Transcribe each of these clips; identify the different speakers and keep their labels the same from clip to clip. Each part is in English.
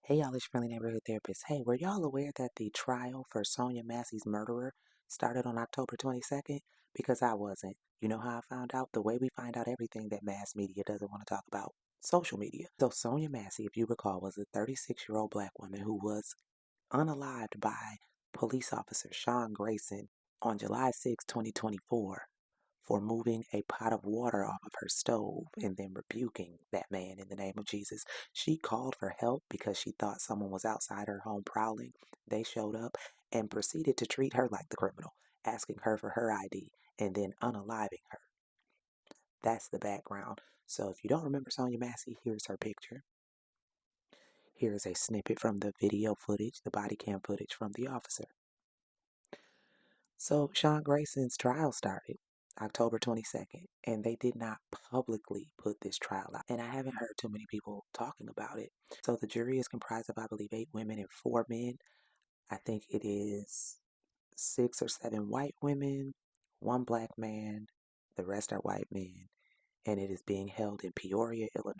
Speaker 1: Hey y'all, it's Friendly Neighborhood Therapist. Hey, were y'all aware that the trial for Sonya Massey's murderer started on October 22nd? Because I wasn't. You know how I found out? The way we find out everything that mass media doesn't want to talk about. Social media. So Sonya Massey, if you recall, was a 36-year-old black woman who was unalived by police officer Sean Grayson on July 6, 2024 for moving a pot of water off of her stove and then rebuking that man in the name of Jesus. She called for help because she thought someone was outside her home prowling. They showed up and proceeded to treat her like the criminal, asking her for her ID and then unaliving her. That's the background. So if you don't remember Sonya Massey, here's her picture. Here is a snippet from the video footage, the body cam footage from the officer. So Sean Grayson's trial started October 22nd, and they did not publicly put this trial out. And I haven't heard too many people talking about it. So the jury is comprised of, I believe, 8 women and 4 men. I think it is 6 or 7 white women, 1 black man, the rest are white men, and it is being held in Peoria, Illinois.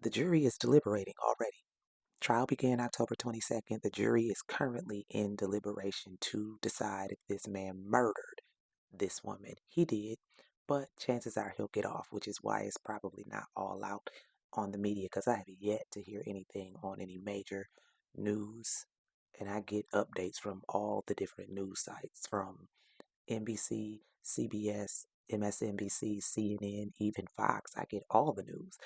Speaker 1: The jury is deliberating already. Trial began October 22nd. The jury is currently in deliberation to decide if this man murdered this woman. He did, but chances are he'll get off, which is why it's probably not all out on the media because I have yet to hear anything on any major news. And I get updates from all the different news sites from NBC, CBS, MSNBC, CNN, even Fox. I get all the news.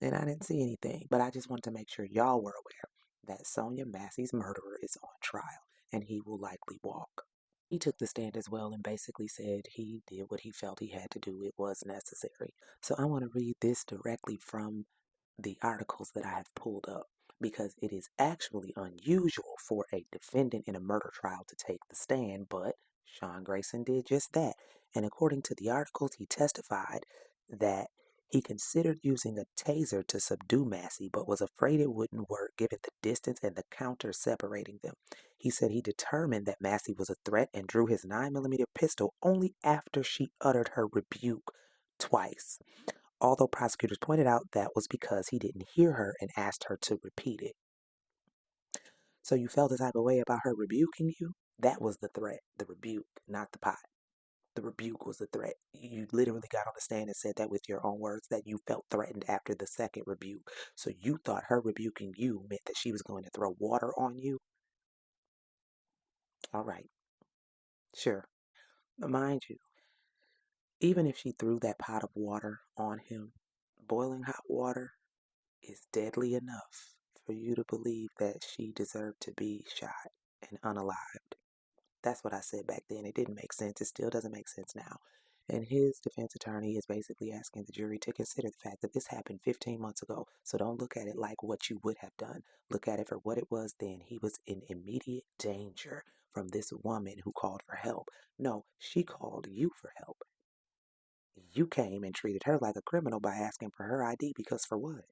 Speaker 1: And I didn't see anything, but I just wanted to make sure y'all were aware that Sonya Massey's murderer is on trial and he will likely walk. He took the stand as well and basically said he did what he felt he had to do. It was necessary. So I want to read this directly from the articles that I have pulled up because it is actually unusual for a defendant in a murder trial to take the stand, but Sean Grayson did just that. And according to the articles, he testified that he considered using a taser to subdue Massey, but was afraid it wouldn't work given the distance and the counter separating them. He said he determined that Massey was a threat and drew his 9mm pistol only after she uttered her rebuke twice, although prosecutors pointed out that was because he didn't hear her and asked her to repeat it. So you felt the type of way about her rebuking you? That was the threat, the rebuke, not the pot. The rebuke was the threat. You literally got on the stand and said that with your own words that you felt threatened after the second rebuke. So you thought her rebuking you meant that she was going to throw water on you? All right, sure. But mind you, even if she threw that pot of water on him, boiling hot water is deadly enough for you to believe that she deserved to be shot and unalived. That's what I said back then. It didn't make sense. It still doesn't make sense now. And his defense attorney is basically asking the jury to consider the fact that this happened 15 months ago. So don't look at it like what you would have done. Look at it for what it was then. He was in immediate danger from this woman who called for help. No, she called you for help. You came and treated her like a criminal by asking for her ID because for what?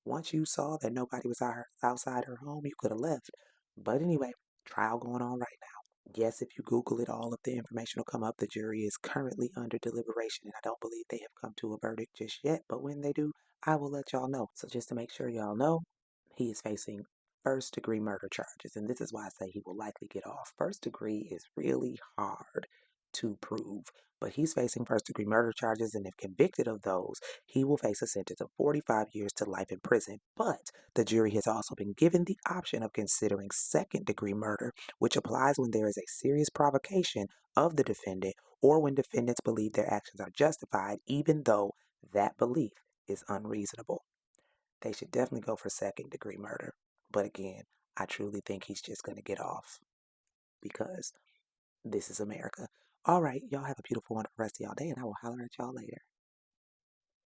Speaker 1: Once you saw that nobody was outside her home, you could have left. But anyway, trial going on right now. Yes, if you Google it, all of the information will come up. The jury is currently under deliberation, and I don't believe they have come to a verdict just yet. But when they do, I will let y'all know. So just to make sure y'all know, he is facing first-degree murder charges, and this is why I say he will likely get off. First degree is really hard to prove, but he's facing first-degree murder charges, and if convicted of those, he will face a sentence of 45 years to life in prison. But the jury has also been given the option of considering second-degree murder, which applies when there is a serious provocation of the defendant or when defendants believe their actions are justified, even though that belief is unreasonable. They should definitely go for second-degree murder. But again, I truly think he's just going to get off because this is America. All right, y'all have a beautiful, wonderful rest of y'all day, and I will holler at y'all later.